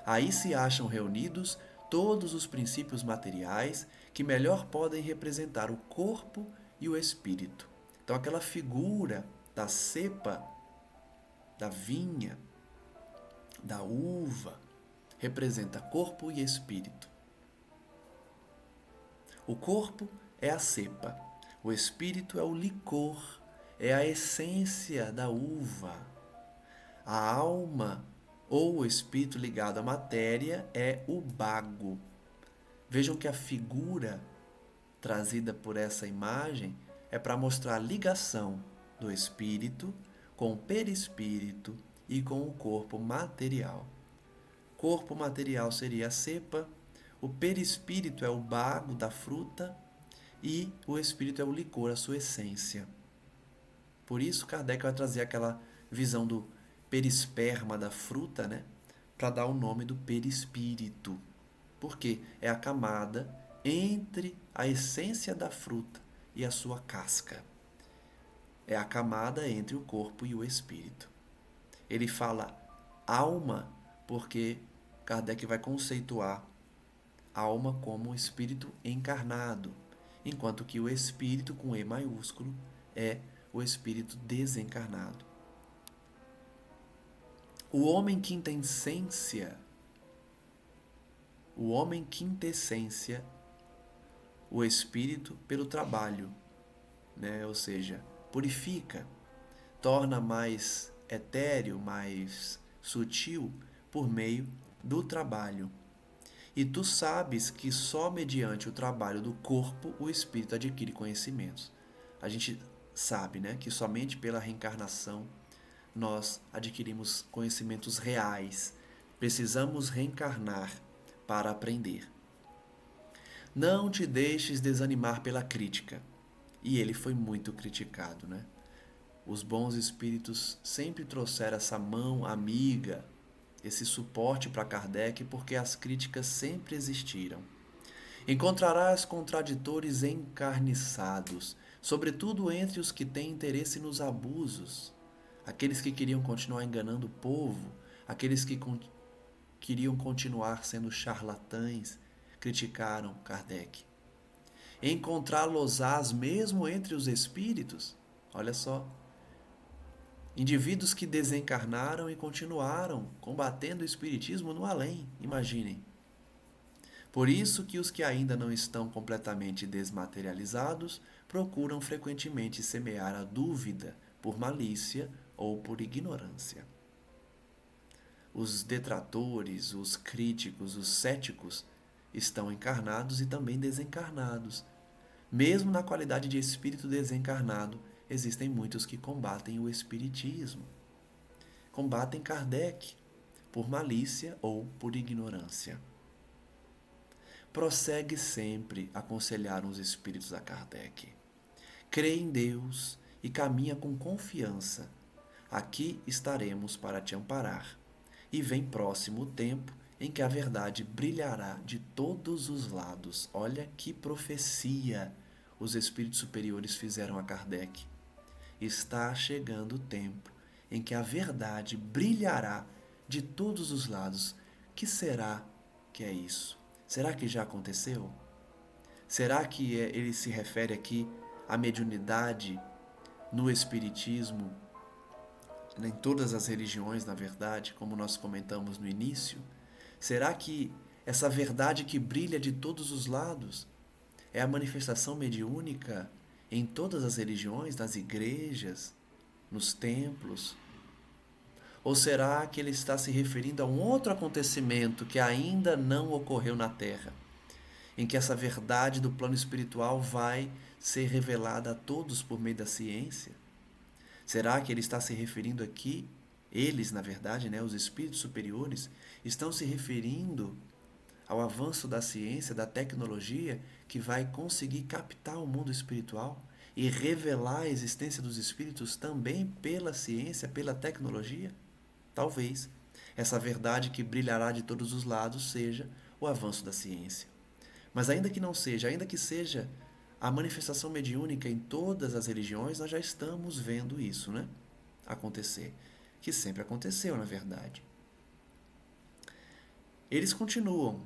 Aí se acham reunidos todos os princípios materiais que melhor podem representar o corpo e o espírito. Então aquela figura da cepa, da vinha, da uva, representa corpo e espírito. O corpo é a cepa, o espírito é o licor, é a essência da uva. A alma ou o espírito ligado à matéria é o bago. Vejam que a figura trazida por essa imagem é para mostrar a ligação do espírito com o perispírito e com o corpo material. Corpo material seria a cepa, o perispírito é o bago da fruta e o espírito é o licor, a sua essência. Por isso Kardec vai trazer aquela visão do perisperma da fruta, né, para dar o nome do perispírito. Porque é a camada entre a essência da fruta e a sua casca. É a camada entre o corpo e o espírito. Ele fala alma porque Kardec vai conceituar alma como um espírito encarnado, enquanto que o espírito com E maiúsculo é o espírito desencarnado. O homem quintessência, o espírito pelo trabalho, né? Ou seja, purifica, torna mais etéreo, mais sutil por meio do trabalho. E tu sabes que só mediante o trabalho do corpo o espírito adquire conhecimentos. A gente sabe, né, que somente pela reencarnação nós adquirimos conhecimentos reais. Precisamos reencarnar para aprender. Não te deixes desanimar pela crítica. E ele foi muito criticado, né? Os bons espíritos sempre trouxeram essa mão amiga, esse suporte para Kardec, porque as críticas sempre existiram. Encontrarás contraditores encarniçados, sobretudo entre os que têm interesse nos abusos, aqueles que queriam continuar enganando o povo, aqueles que queriam continuar sendo charlatães, criticaram Kardec. Encontrá-los-ás mesmo entre os espíritos. Olha só. Indivíduos que desencarnaram e continuaram combatendo o espiritismo no além. Imaginem. Por isso que os que ainda não estão completamente desmaterializados procuram frequentemente semear a dúvida por malícia ou por ignorância. Os detratores, os críticos, os céticos estão encarnados e também desencarnados. Mesmo na qualidade de espírito desencarnado, existem muitos que combatem o espiritismo. Combatem Kardec por malícia ou por ignorância. Prossegue sempre a aconselhar os espíritos a Kardec. Crê em Deus e caminha com confiança. Aqui estaremos para te amparar. E vem próximo o tempo em que a verdade brilhará de todos os lados. Olha que profecia os espíritos superiores fizeram a Kardec. Está chegando o tempo em que a verdade brilhará de todos os lados. Que será que é isso? Será que já aconteceu? Será que ele se refere aqui à mediunidade no espiritismo, em todas as religiões, na verdade, como nós comentamos no início? Será que essa verdade que brilha de todos os lados é a manifestação mediúnica em todas as religiões, nas igrejas, nos templos? Ou será que ele está se referindo a um outro acontecimento que ainda não ocorreu na Terra, em que essa verdade do plano espiritual vai ser revelada a todos por meio da ciência? Será que ele está se referindo aqui, eles, na verdade, né, os espíritos superiores, estão se referindo ao avanço da ciência, da tecnologia, que vai conseguir captar o mundo espiritual e revelar a existência dos espíritos também pela ciência, pela tecnologia? Talvez essa verdade que brilhará de todos os lados seja o avanço da ciência. Mas ainda que não seja, ainda que seja a manifestação mediúnica em todas as religiões, nós já estamos vendo isso, né, acontecer. Que sempre aconteceu, na verdade. Eles continuam.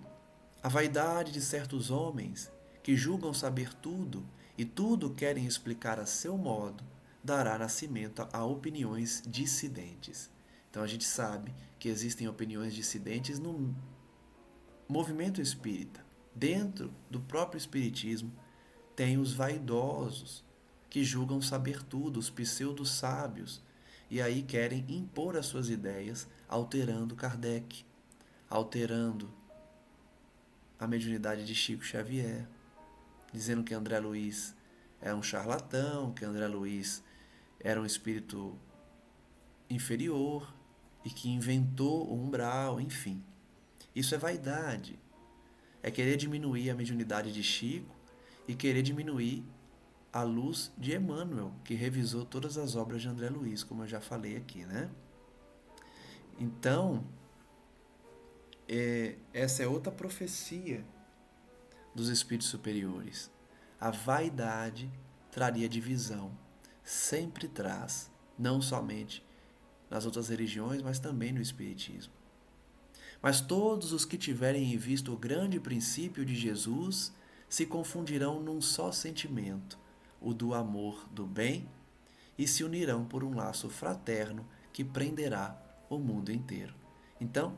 A vaidade de certos homens que julgam saber tudo e tudo querem explicar a seu modo dará nascimento a opiniões dissidentes. Então a gente sabe que existem opiniões dissidentes no movimento espírita. Dentro do próprio espiritismo tem os vaidosos que julgam saber tudo, os pseudo-sábios, e aí querem impor as suas ideias, alterando Kardec, alterando a mediunidade de Chico Xavier, dizendo que André Luiz é um charlatão, que André Luiz era um espírito inferior e que inventou o umbral, enfim. Isso é vaidade. É querer diminuir a mediunidade de Chico e querer diminuir a luz de Emmanuel, que revisou todas as obras de André Luiz, como eu já falei aqui, né? Então, essa é outra profecia dos espíritos superiores. A vaidade traria divisão, sempre traz, não somente nas outras religiões, mas também no espiritismo. Mas todos os que tiverem em vista o grande princípio de Jesus se confundirão num só sentimento, o do amor do bem, e se unirão por um laço fraterno que prenderá o mundo inteiro. Então,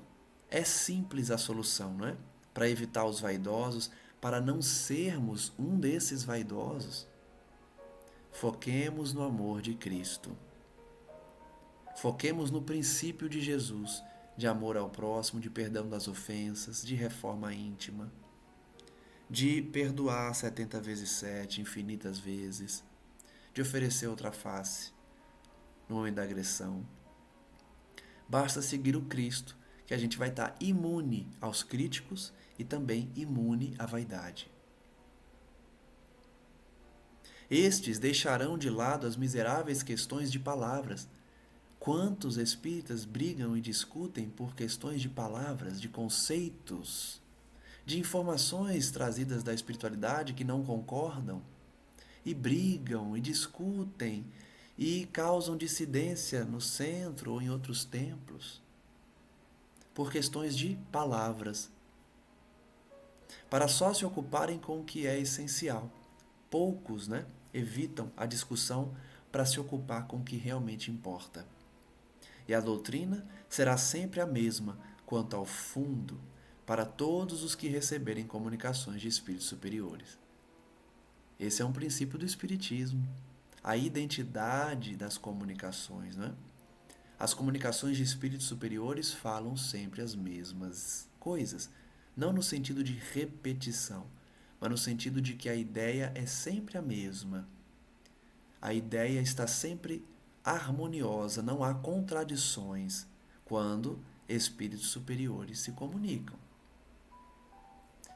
é simples a solução, não é? Para evitar os vaidosos, para não sermos um desses vaidosos. Foquemos no amor de Cristo. Foquemos no princípio de Jesus, de amor ao próximo, de perdão das ofensas, de reforma íntima, de perdoar 70 vezes 7, infinitas vezes, de oferecer outra face no momento da agressão. Basta seguir o Cristo, que a gente vai estar imune aos críticos e também imune à vaidade. Estes deixarão de lado as miseráveis questões de palavras. Quantos espíritas brigam e discutem por questões de palavras, de conceitos, de informações trazidas da espiritualidade que não concordam? E brigam e discutem e causam dissidência no centro ou em outros templos por questões de palavras, para só se ocuparem com o que é essencial. Poucos, evitam a discussão para se ocupar com o que realmente importa. E a doutrina será sempre a mesma quanto ao fundo para todos os que receberem comunicações de espíritos superiores. Esse é um princípio do Espiritismo, a identidade das comunicações. As comunicações de espíritos superiores falam sempre as mesmas coisas, não no sentido de repetição, mas no sentido de que a ideia é sempre a mesma. A ideia está sempre harmoniosa, não há contradições quando espíritos superiores se comunicam.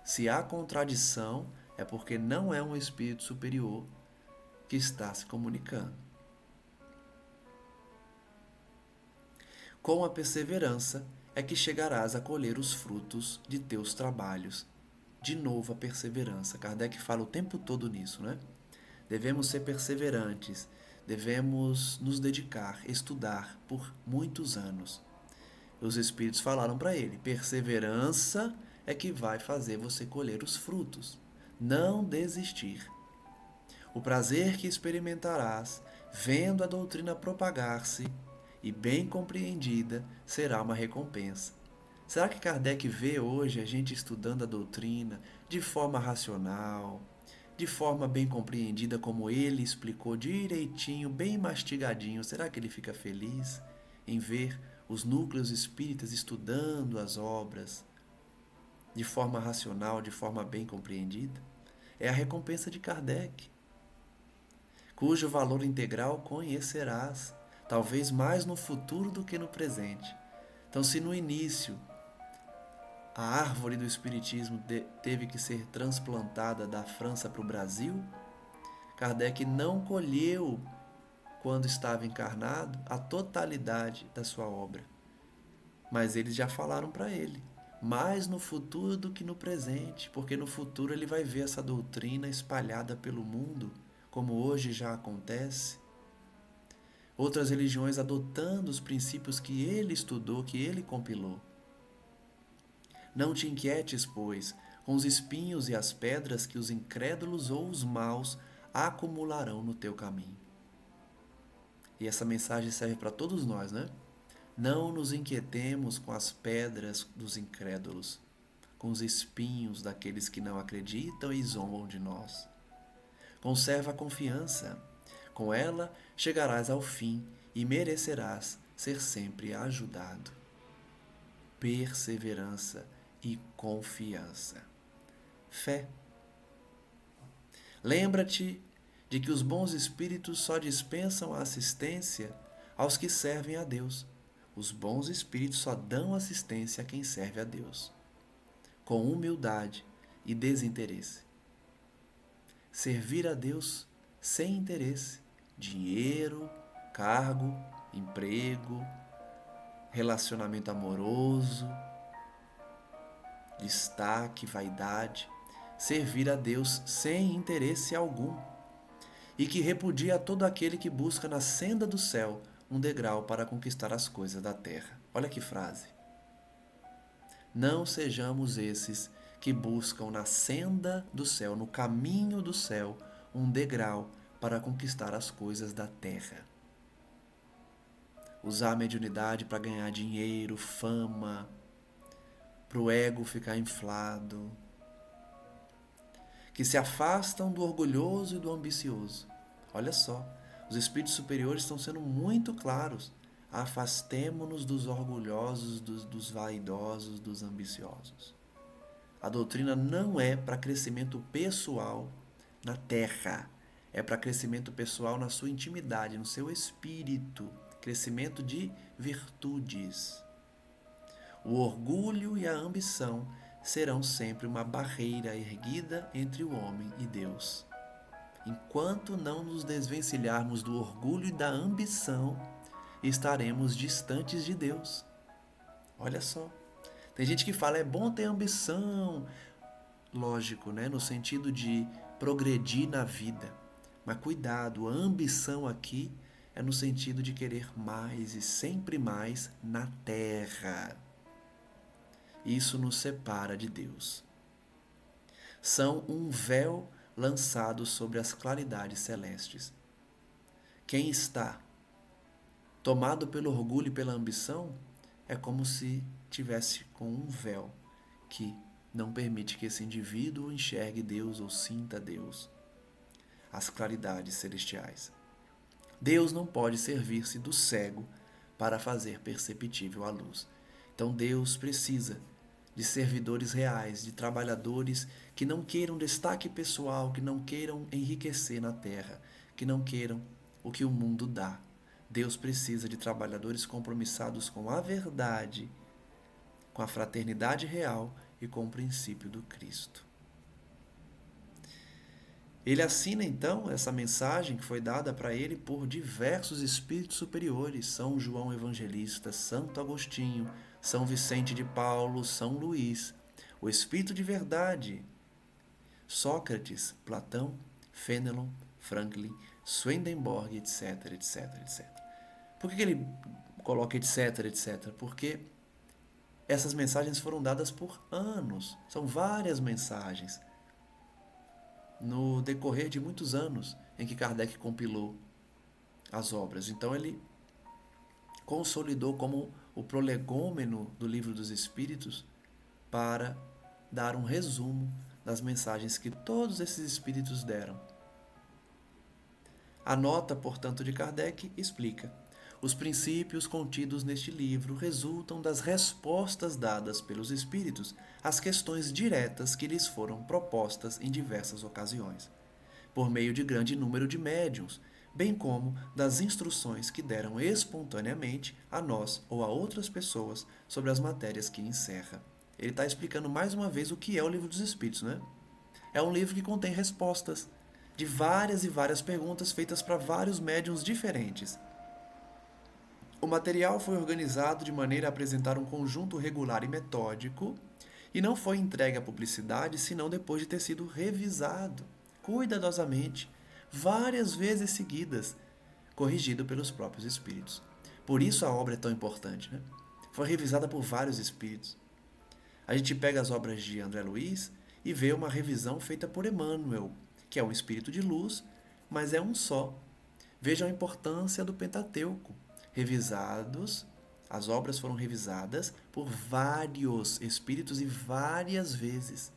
Se há contradição, é porque não é um espírito superior que está se comunicando. Com a perseverança é que chegarás a colher os frutos de teus trabalhos. De novo a perseverança. Kardec fala o tempo todo nisso, Devemos ser perseverantes, devemos nos dedicar, estudar por muitos anos. Os espíritos falaram para ele: perseverança é que vai fazer você colher os frutos. Não desistir. O prazer que experimentarás vendo a doutrina propagar-se e bem compreendida será uma recompensa. Será que Kardec vê hoje a gente estudando a doutrina de forma racional, de forma bem compreendida, como ele explicou direitinho, bem mastigadinho? Será que ele fica feliz em ver os núcleos espíritas estudando as obras de forma racional, de forma bem compreendida? É a recompensa de Kardec, cujo valor integral conhecerás, talvez mais no futuro do que no presente. Então, se no início a árvore do Espiritismo teve que ser transplantada da França para o Brasil, Kardec não colheu, quando estava encarnado, a totalidade da sua obra. Mas eles já falaram para ele, mais no futuro do que no presente, porque no futuro ele vai ver essa doutrina espalhada pelo mundo, como hoje já acontece. Outras religiões adotando os princípios que ele estudou, que ele compilou. Não te inquietes, pois, com os espinhos e as pedras que os incrédulos ou os maus acumularão no teu caminho. E essa mensagem serve para todos nós, Não nos inquietemos com as pedras dos incrédulos, com os espinhos daqueles que não acreditam e zombam de nós. Conserva a confiança. Com ela chegarás ao fim e merecerás ser sempre ajudado. Perseverança e confiança. Fé. Lembra-te de que os bons espíritos só dispensam a assistência aos que servem a Deus. Os bons espíritos só dão assistência a quem serve a Deus, com humildade e desinteresse. Servir a Deus sem interesse, dinheiro, cargo, emprego, relacionamento amoroso, destaque, vaidade. Servir a Deus sem interesse algum, e que repudia todo aquele que busca na senda do céu um degrau para conquistar as coisas da terra. Olha que frase. Não sejamos esses que buscam na senda do céu, no caminho do céu, um degrau para conquistar as coisas da terra. Usar a mediunidade para ganhar dinheiro, fama, para o ego ficar inflado, que se afastam do orgulhoso e do ambicioso. Olha só, os espíritos superiores estão sendo muito claros. Afastemo-nos dos orgulhosos, dos vaidosos, dos ambiciosos. A doutrina não é para crescimento pessoal na terra, é para crescimento pessoal na sua intimidade, no seu espírito, crescimento de virtudes. O orgulho e a ambição serão sempre uma barreira erguida entre o homem e Deus. Enquanto não nos desvencilharmos do orgulho e da ambição, estaremos distantes de Deus. Olha só. Tem gente que fala, é bom ter ambição. Lógico, né? No sentido de progredir na vida. Mas cuidado, a ambição aqui é no sentido de querer mais e sempre mais na terra. Isso nos separa de Deus. São um véu lançado sobre as claridades celestes. Quem está tomado pelo orgulho e pela ambição é como se tivesse com um véu que não permite que esse indivíduo enxergue Deus ou sinta Deus, as claridades celestiais. Deus não pode servir-se do cego para fazer perceptível a luz. Então Deus precisa de servidores reais, de trabalhadores que não queiram destaque pessoal, que não queiram enriquecer na terra, que não queiram o que o mundo dá. Deus precisa de trabalhadores compromissados com a verdade, com a fraternidade real e com o princípio do Cristo. Ele assina então essa mensagem que foi dada para ele por diversos espíritos superiores, São João Evangelista, Santo Agostinho, São Vicente de Paulo, São Luís, o Espírito de Verdade, Sócrates, Platão, Fenelon, Franklin, Swedenborg, etc, etc, etc. Por que ele coloca etc, etc? Porque essas mensagens foram dadas por anos, são várias mensagens, no decorrer de muitos anos em que Kardec compilou as obras. Então ele consolidou como o prolegômeno do Livro dos Espíritos para dar um resumo das mensagens que todos esses espíritos deram. A nota, portanto, de Kardec explica: os princípios contidos neste livro resultam das respostas dadas pelos espíritos às questões diretas que lhes foram propostas em diversas ocasiões, por meio de grande número de médiuns, bem como das instruções que deram espontaneamente a nós ou a outras pessoas sobre as matérias que encerra. Ele está explicando mais uma vez o que é o Livro dos Espíritos, né? É um livro que contém respostas de várias e várias perguntas feitas para vários médiuns diferentes. O material foi organizado de maneira a apresentar um conjunto regular e metódico e não foi entregue à publicidade senão depois de ter sido revisado cuidadosamente, várias vezes seguidas, corrigido pelos próprios espíritos. Por isso a obra é tão importante, né? Foi revisada por vários espíritos. A gente pega as obras de André Luiz e vê uma revisão feita por Emmanuel, que é um espírito de luz, mas é um só. Vejam a importância do Pentateuco. As obras foram revisadas por vários espíritos e várias vezes.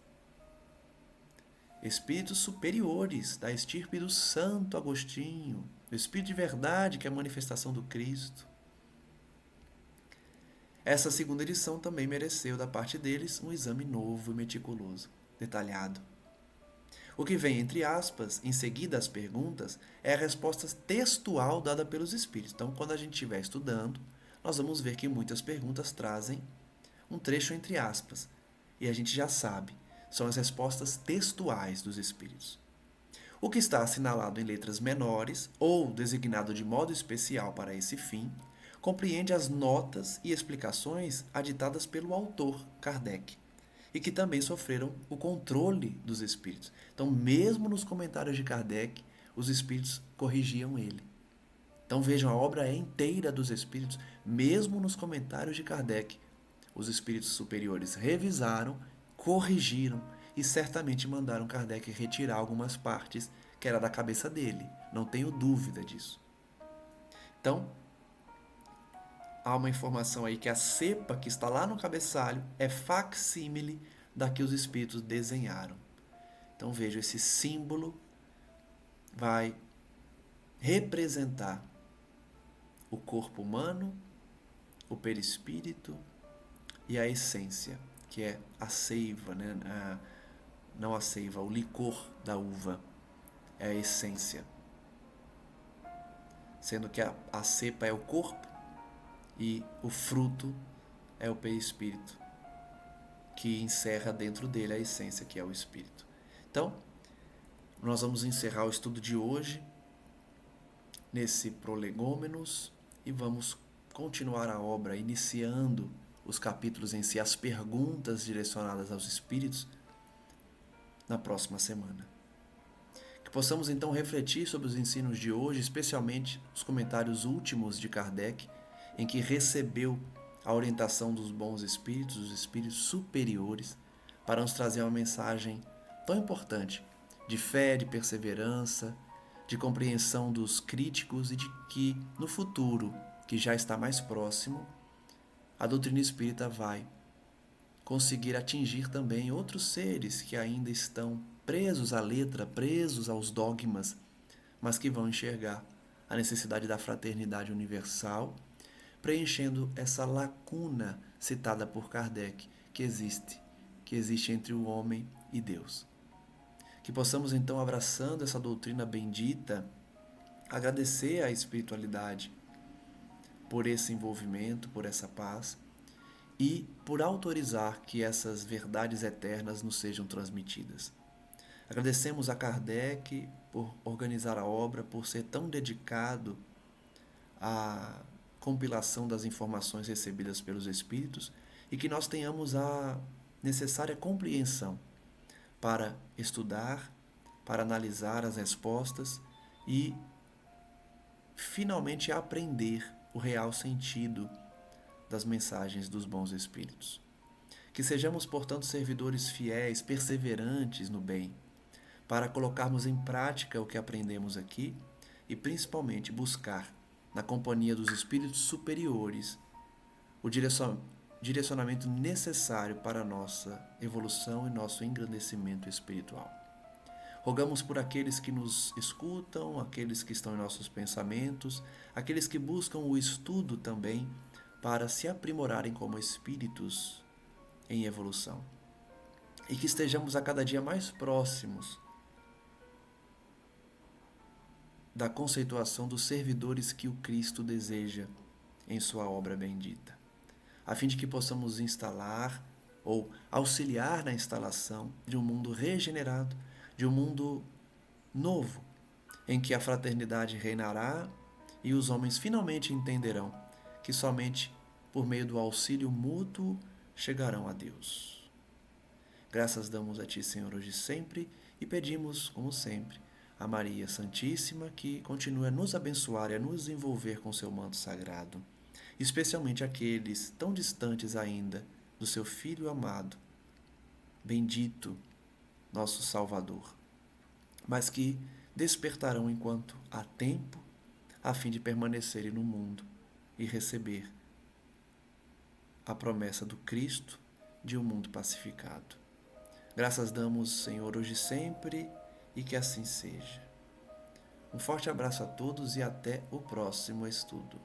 Espíritos superiores da estirpe do Santo Agostinho, o Espírito de Verdade, que é a manifestação do Cristo. Essa segunda edição também mereceu da parte deles um exame novo e meticuloso, detalhado. O que vem entre aspas, em seguida às perguntas, é a resposta textual dada pelos espíritos. Então, quando a gente estiver estudando, nós vamos ver que muitas perguntas trazem um trecho entre aspas. E a gente já sabe, são as respostas textuais dos espíritos. O que está assinalado em letras menores, ou designado de modo especial para esse fim, compreende as notas e explicações aditadas pelo autor, Kardec, e que também sofreram o controle dos espíritos. Então, mesmo nos comentários de Kardec, os espíritos corrigiam ele. Então, vejam, a obra é inteira dos espíritos, mesmo nos comentários de Kardec. Os espíritos superiores revisaram, corrigiram e certamente mandaram Kardec retirar algumas partes que era da cabeça dele. Não tenho dúvida disso. Então, há uma informação aí que a cepa que está lá no cabeçalho é facsímile da que os espíritos desenharam. Então veja, esse símbolo vai representar o corpo humano, o perispírito e a essência, que é a seiva, né? Não a seiva, o licor da uva, é a essência. Sendo que a cepa é o corpo, e o fruto é o perispírito. que encerra dentro dele a essência que é o Espírito. Então, nós vamos encerrar o estudo de hoje nesse Prolegômenos e vamos continuar a obra iniciando os capítulos em si, as perguntas direcionadas aos Espíritos, na próxima semana. Que possamos então refletir sobre os ensinos de hoje, especialmente os comentários últimos de Kardec, em que recebeu a orientação dos bons espíritos, dos espíritos superiores, para nos trazer uma mensagem tão importante de fé, de perseverança, de compreensão dos críticos e de que no futuro, que já está mais próximo, a doutrina espírita vai conseguir atingir também outros seres que ainda estão presos à letra, presos aos dogmas, mas que vão enxergar a necessidade da fraternidade universal, preenchendo essa lacuna citada por Kardec que existe entre o homem e Deus. Que possamos então, abraçando essa doutrina bendita, agradecer à espiritualidade por esse envolvimento, por essa paz e por autorizar que essas verdades eternas nos sejam transmitidas. Agradecemos a Kardec por organizar a obra, por ser tão dedicado à compilação das informações recebidas pelos Espíritos e que nós tenhamos a necessária compreensão para estudar, para analisar as respostas e finalmente aprender o real sentido das mensagens dos bons Espíritos. Que sejamos, portanto, servidores fiéis, perseverantes no bem, para colocarmos em prática o que aprendemos aqui e principalmente buscar, na companhia dos Espíritos superiores, o direcionamento necessário para a nossa evolução e nosso engrandecimento espiritual. Rogamos por aqueles que nos escutam, aqueles que estão em nossos pensamentos, aqueles que buscam o estudo também para se aprimorarem como espíritos em evolução. E que estejamos a cada dia mais próximos da conceituação dos servidores que o Cristo deseja em sua obra bendita, a fim de que possamos instalar ou auxiliar na instalação de um mundo regenerado, de um mundo novo, em que a fraternidade reinará e os homens finalmente entenderão que somente por meio do auxílio mútuo chegarão a Deus. Graças damos a Ti, Senhor, hoje e sempre, e pedimos, como sempre, a Maria Santíssima que continue a nos abençoar e a nos envolver com seu manto sagrado, especialmente aqueles tão distantes ainda do seu Filho amado, bendito, nosso Salvador, mas que despertarão enquanto há tempo, a fim de permanecerem no mundo e receber a promessa do Cristo de um mundo pacificado. Graças damos, Senhor, hoje e sempre, e que assim seja. Um forte abraço a todos e até o próximo estudo.